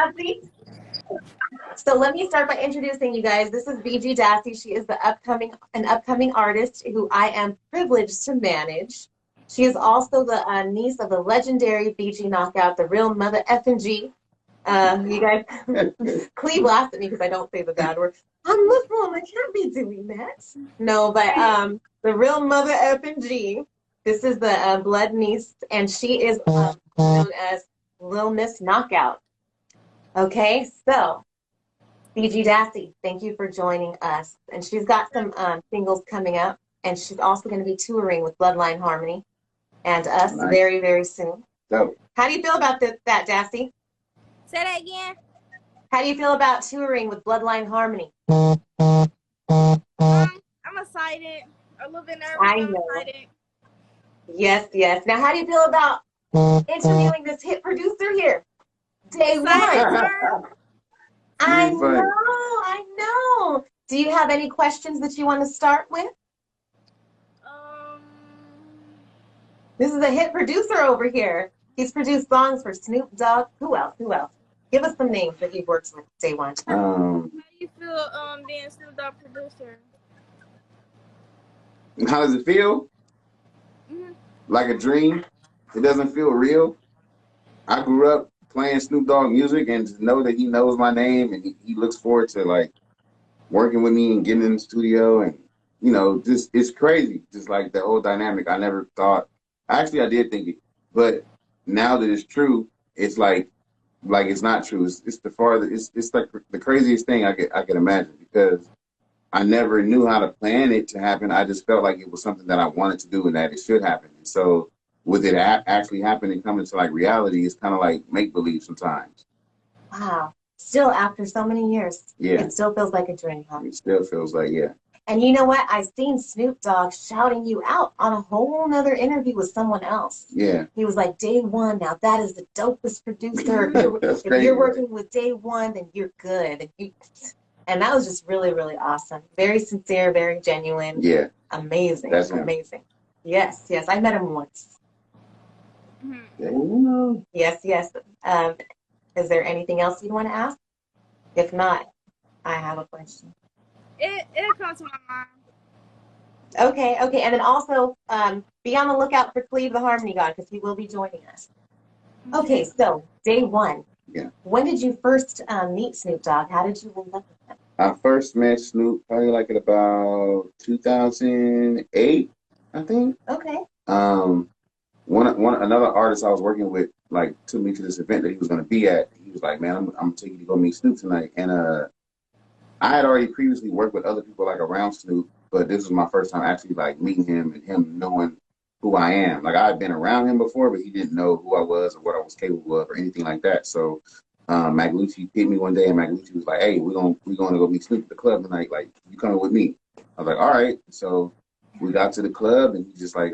Dassie. So let me start by introducing you guys. This is BG Dassie. She is an upcoming artist who I am privileged to manage. She is also the niece of the legendary BG Knockout, the real mother effing G. You guys, Cleve laughs at me because I don't say the bad word. I'm Muslim. I can't be doing that. No, but the real mother effing G. This is the blood niece, and she is known as Lil Miss Knockout. Okay, so BG Dassie, thank you for joining us. And she's got some singles coming up, and she's also going to be touring with Bloodline Harmony and us very, very soon. So, how do you feel about that, Dassie? Say that again. How do you feel about touring with Bloodline Harmony? I'm excited. A little bit nervous. I know. Excited. Yes, yes. Now, how do you feel about interviewing this hit producer here? Day one. I know. Do you have any questions that you want to start with? This is a hit producer over here. He's produced songs for Snoop Dogg. Who else? Give us some names that he works with day one. How do you feel being Snoop Dogg producer? How does it feel? Like a dream. It doesn't feel real. I grew up playing Snoop Dogg music, and to know that he knows my name and he looks forward to like working with me and getting in the studio, and you know, just it's crazy. Just like the whole dynamic. I never thought. Actually, I did think it, but now that it's true, it's like it's not true. It's the farther. It's like the craziest thing I could imagine, because I never knew how to plan it to happen. I just felt like it was something that I wanted to do and that it should happen. And so with it actually happening, coming to like reality, it's kind of like make believe sometimes. Wow. Still, after so many years, it still feels like a dream, huh? It still feels like, yeah. And you know what? I've seen Snoop Dogg shouting you out on a whole nother interview with someone else. Yeah. He was like, day one, now that is the dopest producer. If you're working with day one, then you're good. And that was just really, really awesome. Very sincere, very genuine. Yeah. Amazing. That's amazing. Yes, yes. I met him once. Yes, yes. Is there anything else you want to ask? If not, I have a question. It'll come to my mind. Okay, okay. And then also, be on the lookout for Cleve the Harmony God, because he will be joining us. Okay, so day one. Yeah. When did you first meet Snoop Dogg? How did you link up with him? I first met Snoop probably like at about 2008, I think. Okay. Another artist I was working with like took me to this event that he was going to be at. He was like, "Man, I'm gonna take you to go meet Snoop tonight." And I had already previously worked with other people like around Snoop, but this was my first time actually like meeting him and him knowing who I am. Like I had been around him before, but he didn't know who I was or what I was capable of or anything like that. So Maglucci hit me one day, and Maglucci was like, "Hey, we're going to go meet Snoop at the club tonight. Like, you coming with me?" I was like, "All right." So we got to the club, and he just like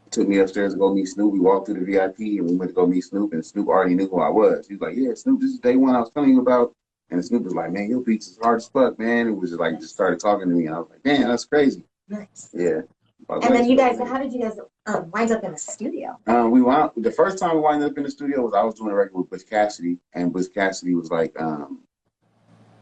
took me upstairs to go meet Snoop. We walked through the VIP, and we went to go meet Snoop, and Snoop already knew who I was. He was like, "Yeah, Snoop, this is day one I was telling you about." And Snoop was like, "Man, your beats is hard as fuck, man." It was just started talking to me, and I was like, "Damn, that's crazy." Nice. Yeah. And then you guys, how did you guys wind up in the studio? The first time we wound up in the studio was I was doing a record with Butch Cassidy, and Butch Cassidy was like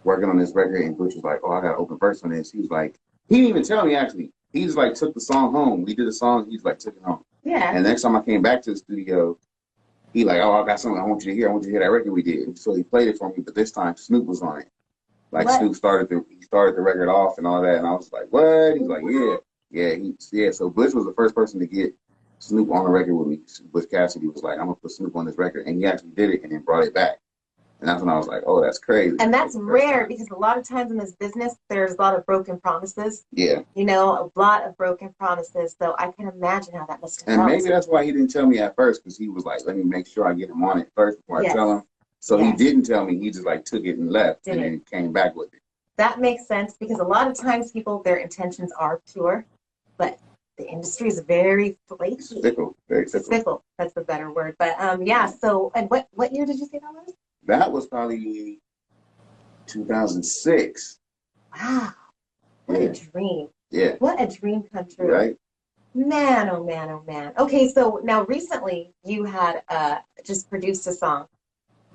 working on this record, and Butch was like, "Oh, I got an open verse on this." He was like, he didn't even tell me actually. He just like took the song home. We did a song, he just like took it home. Yeah. And the next time I came back to the studio, he like, "Oh, I got something I want you to hear. I want you to hear that record we did." So he played it for me, but this time Snoop was on it. Like what? Snoop started the record off and all that, and I was like, "What?" He's like, "Yeah." So Butch was the first person to get Snoop on the record with me. Butch Cassidy was like, "I'm gonna put Snoop on this record," and he actually did it and then brought it back. And that's when I was like, "Oh, that's crazy." And that's rare because a lot of times in this business, there's a lot of broken promises. Yeah. You know, a lot of broken promises. So I can imagine how that must have felt. And maybe that's why he didn't tell me at first, because he was like, "Let me make sure I get him on it first before I tell him." So he didn't tell me. He just like took it and left and then came back with it. That makes sense because a lot of times people, their intentions are pure, but the industry is very flaky. Fickle. Very fickle. Fickle. That's the better word. But yeah. So, and what year did you say that was? That was probably 2006. Wow. What a dream. Yeah. What a dream come true. Right. Man, oh man, oh man. Okay, so now recently you had just produced a song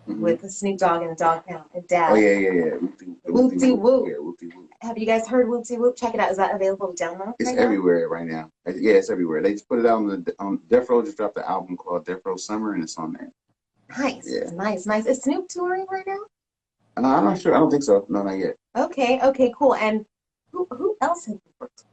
with the Snoop Dogg and Dog Pound and Oh Dad. yeah. Whoop de whoop. Yeah, whoop de whoop. Have you guys heard Whoop de whoop? Check it out. Is that available to download? It's right now? everywhere right now. Yeah, it's everywhere. They just put it out on Death Row just dropped an album called Death Row Summer, and it's on there. Nice, Yeah. nice. Is Snoop touring right now? I'm not sure. I don't think so. No, not yet. Okay, cool. And who else has worked?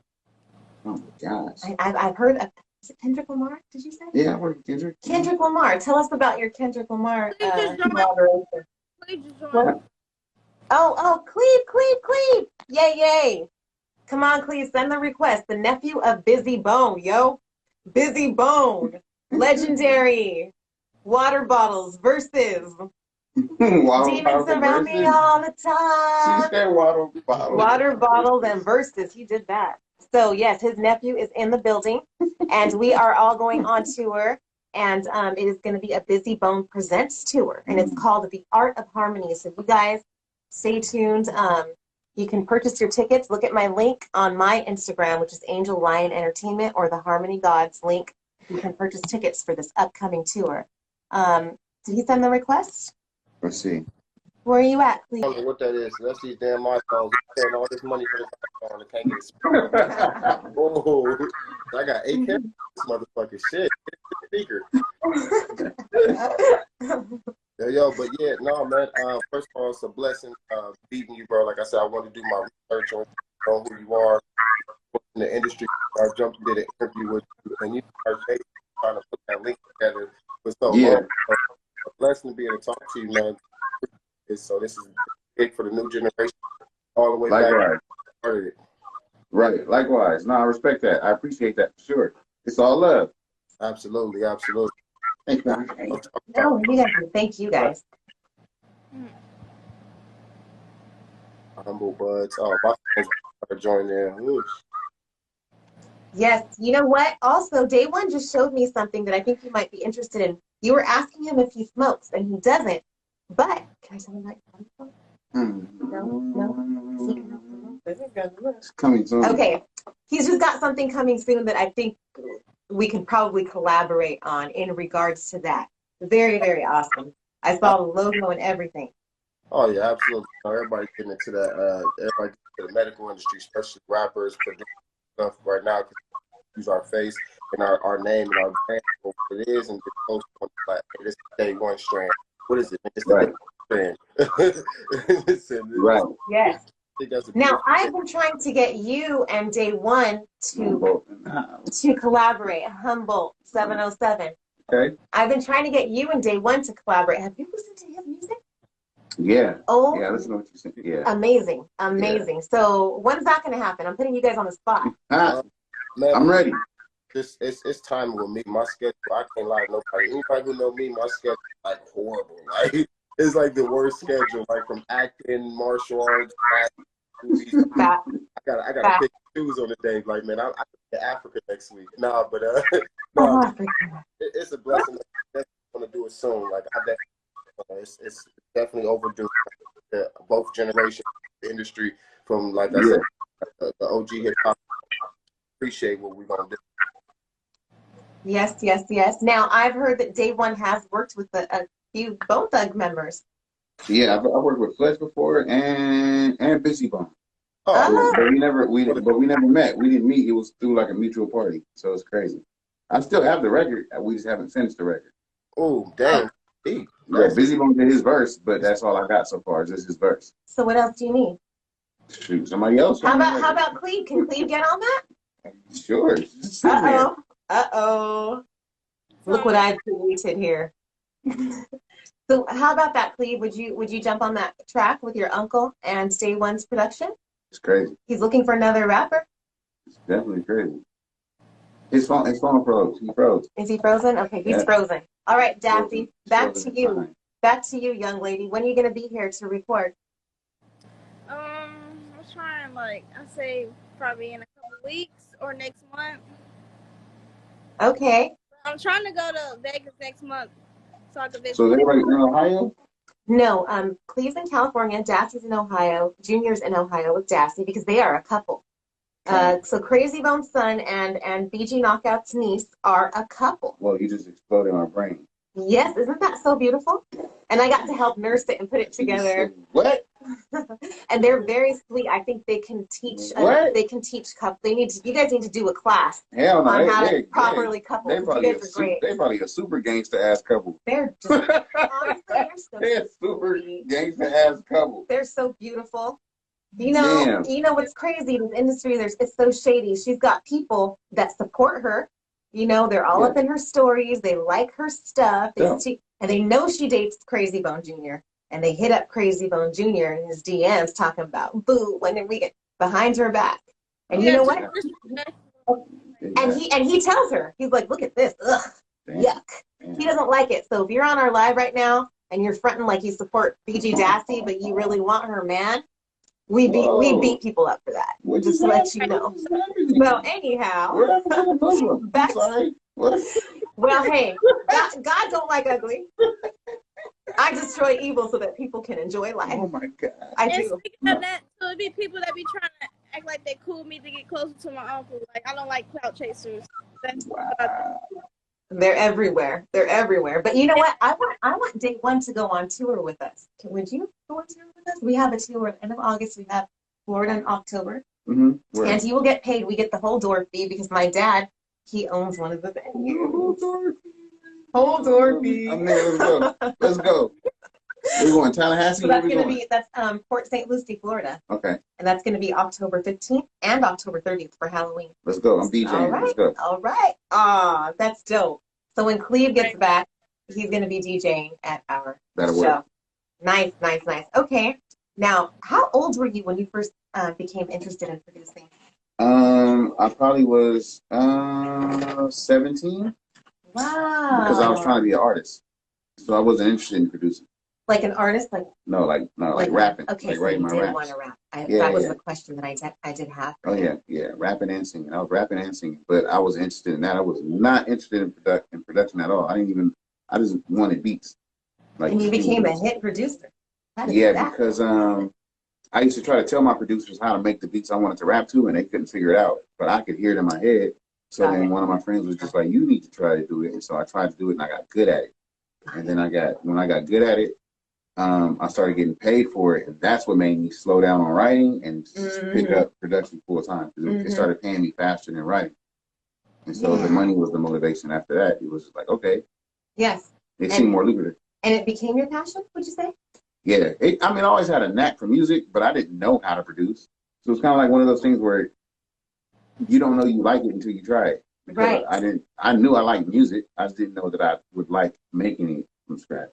Oh my gosh. I've heard of, is it Kendrick Lamar? Did you say? Yeah, I've heard of Kendrick. Kendrick Lamar. Tell us about your Kendrick Lamar Please just join. collaboration. Please just join. What? Oh, Cleve. Yay. Come on, Cleve, send the request. The nephew of Busy Bone, yo. Busy Bone. Legendary. Water bottles versus demons around me all the time. She said water bottle. Water bottles and verses. He did that. So yes, his nephew is in the building, and we are all going on tour. And it is going to be a Busy Bone Presents tour, and it's called The Art of Harmony. So you guys stay tuned. You can purchase your tickets. Look at my link on my Instagram, which is Angel Lion Entertainment, or the Harmony Gods link. You can purchase tickets for this upcoming tour. Did he send the request? Let's see. Where are you at, I don't know what that is. That's these damn iPhones. We're paying all this money for this iPhone and can't get it. Oh, I got 8 cameras. This motherfucking shit. Speaker. Yo, but yeah, no, man. First of all, it's a blessing meeting you, bro. Like I said, I want to do my research on who you are in the industry. I jumped and did an interview with you, and you are trying to put that link together for so long. So, a blessing to be able to talk to you, man. So this is big for the new generation, all the way back. Right, likewise. No, I respect that. I appreciate that for sure. It's all love. Absolutely. Thank you. No, you guys. Thank you guys. Humble buds. Oh, my friends are joining there. Ooh. Yes. You know what? Also, Day One just showed me something that I think you might be interested in. You were asking him if he smokes, and he doesn't. But can I tell him that? No. It's coming soon. Okay. He's just got something coming soon that I think we can probably collaborate on in regards to that. Very, very awesome. I saw the logo and everything. Oh yeah, absolutely. Everybody's getting into that. Everybody into the medical industry, especially rappers, producers, stuff right now. Use our face and our name and our brand for what it is, and get close to like, hey, this is Day One strand. What is it? It's the Right. strand. Right. Yes. Now I've been trying to get you and Day One to collaborate. Humboldt 707. Okay. I've been trying to get you and Day One to collaborate. Have you listened to his music? Yeah. Oh. Yeah. Listen to what you said. Yeah. Amazing. Yeah. So when's that going to happen? I'm putting you guys on the spot. Man, I'm ready. It's time with me. My schedule, I can't lie to nobody. Anybody who know me, my schedule is like horrible. Like it's like the worst schedule. Like from acting, martial arts, movies. I gotta pick shoes on the day. Like man, I to Africa next week. Nah, but no, it's a blessing. I want to do it soon. Like I definitely, it's definitely overdue. Both generations, the industry, from like I said, the OG hip hop. Appreciate what we're gonna do. Yes. Now I've heard that Day One has worked with a few Bone Thug members. Yeah, I worked with Fletch before and Busy Bone. Oh, but we never met. We didn't meet. It was through like a mutual party. So it's crazy. I still have the record. We just haven't finished the record. Oh, damn. Yeah, Busy Bone did his verse, but that's all I got so far. Just his verse. So what else do you need? Shoot, somebody else. How about Cleve? Can Cleve get on that? Sure. Uh-oh. Look what I've created here. So how about that, Cleve? Would you jump on that track with your uncle and Day One's production? It's crazy. He's looking for another rapper. It's definitely crazy. His phone froze. He froze. Is he frozen? Okay, he's frozen. All right, Dassie, back to you. Fine. Back to you, young lady. When are you going to be here to record? I'm trying, I say probably in a couple weeks or next month. Okay. I'm trying to go to Vegas next month so I can visit. So they're right in Ohio? No, Cleve's in California, Dassie's in Ohio, Junior's in Ohio with Dassie because they are a couple. So Crazy Bone's son and BG Knockout's niece are a couple. Well, you just exploded my brain. Yes, isn't that so beautiful? And I got to help nurse it and put it together. What? And they're very sweet. I think they can teach. What? They can teach couple. They need to. You guys need to do a class Hell no. on how to properly couple. They You probably guys are great. they probably a super gangster ass couple. They're just, honestly, they're so They're super gangster ass couple. They're so beautiful. You know, Damn. you know what's crazy in the industry? It's so shady. She's got people that support her. You know, they're all up in her stories. They like her stuff. And they know she dates Crazy Bone Jr. And they hit up Crazy Bone Jr. in his DMs talking about, boo, when did we get behind her back? And you know what? And he tells her, he's like, look at this. Ugh, yuck. He doesn't like it. So if you're on our live right now and you're fronting like you support BG Dassie, but you really want her man, we beat people up for that. We'll just let you know. Well, anyhow, back to, well, hey, God don't like ugly. I destroy evil so that people can enjoy life. Oh my God. And speaking of that, so it be people that be trying to act like they cool me to get closer to my uncle. Like, I don't like clout chasers. That's They're everywhere. They're everywhere. But you know what? I want Day One to go on tour with us. Would you go on tour with us? We have a tour at the end of August. We have Florida in October. Mm-hmm. And you will get paid. We get the whole door fee because my dad, he owns one of the venues. Whole door fee. I'm there. Let's go. Let's go. We're going Tallahassee. So that's going to be Port St. Lucie, Florida. Okay. And that's going to be October 15th and October 30th for Halloween. Let's go. I'm DJing. All right. Let's go. All right. That's dope. So when Cleve gets back, he's going to be DJing at our show. Nice. Okay. Now, how old were you when you first became interested in producing? I probably was 17. Wow. Because I was trying to be an artist, so I wasn't interested in producing. Like an artist, like rapping. Okay, like so writing you my did raps. want to rap. That was the question that I did have. Oh yeah, rapping and singing. I was rapping and singing, but I was interested in that. I was not interested in production at all. I just wanted beats. And you became a hit producer. Because I used to try to tell my producers how to make the beats I wanted to rap to, and they couldn't figure it out. But I could hear it in my head. So then one of my friends was just like, "You need to try to do it." And so I tried to do it, and I got good at it. And then when I got good at it, I started getting paid for it, and that's what made me slow down on writing and just pick up production full time. It started paying me faster than writing, and so the money was the motivation. After that, it was just like, okay, yes, it seemed more lucrative. And it became your passion, would you say? Yeah, I always had a knack for music, but I didn't know how to produce. So it's kind of like one of those things where you don't know you like it until you try it. Right. I knew I liked music. I just didn't know that I would like making it from scratch.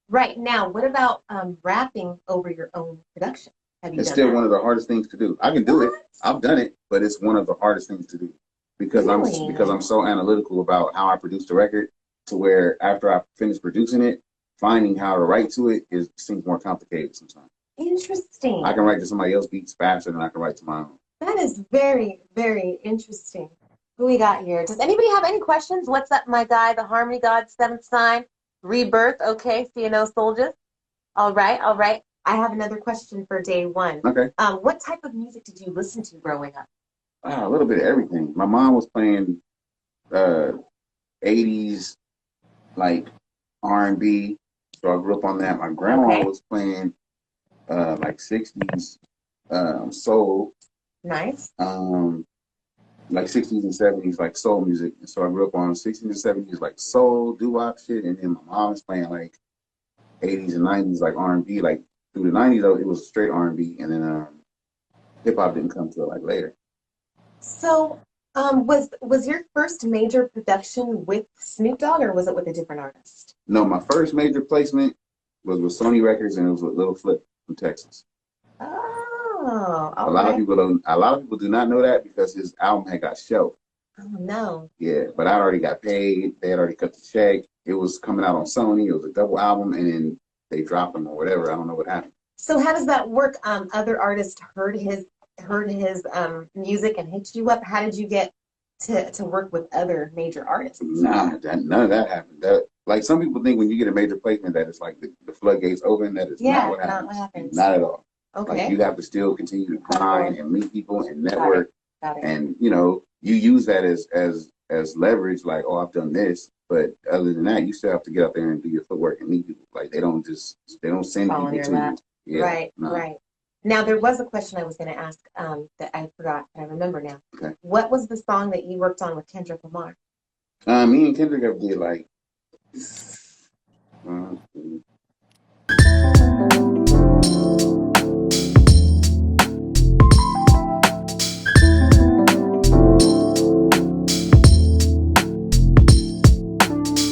Right. Now, what about rapping over your own production? It's still one of the hardest things to do. I can do it. I've done it, but it's one of the hardest things to do because I'm so analytical about how I produce the record to where after I finish producing it, finding how to write to it seems more complicated sometimes. Interesting. I can write to somebody else's beats faster than I can write to my own. That is very, very interesting. Who we got here? Does anybody have any questions? What's up, my guy, the Harmony God, 7th sign, Rebirth? Okay, CNO soldiers. All right. I have another question for Day One. Okay. What type of music did you listen to growing up? A little bit of everything. My mom was playing 80s, like R&B, so I grew up on that. My grandma was playing like 60s soul. Nice. Like 60s and 70s, like soul music. And so I grew up on 60s and 70s, like soul, doo-wop shit. And then my mom was playing like 80s and 90s, like R&B. Like through the 90s, though, it was straight R&B. And then hip-hop didn't come till like later. So was your first major production with Snoop Dogg, or was it with a different artist? No, my first major placement was with Sony Records, and it was with Lil Flip from Texas. Oh, a lot of people do not know that because his album had got shelved. Oh no. Yeah, but I already got paid. They had already cut the check. It was coming out on Sony. It was a double album, and then they dropped him or whatever. I don't know what happened. So how does that work? Other artists heard his music and hit you up. How did you get to work with other major artists? Nah, none of that happened. Like some people think when you get a major placement that it's like the floodgates open. That is not what happens. Not at all. Okay. Like you have to still continue to grind and meet people and network. Got it. And you use that as leverage. Like, oh, I've done this. But other than that, you still have to get out there and do your footwork and meet people. Like they don't send Fall in people your to lap. you. Yeah, Right, no. right. Now, there was a question I was going to ask that I forgot. I remember now. Okay. What was the song that you worked on with Kendrick Lamar? Me and Kendrick have did like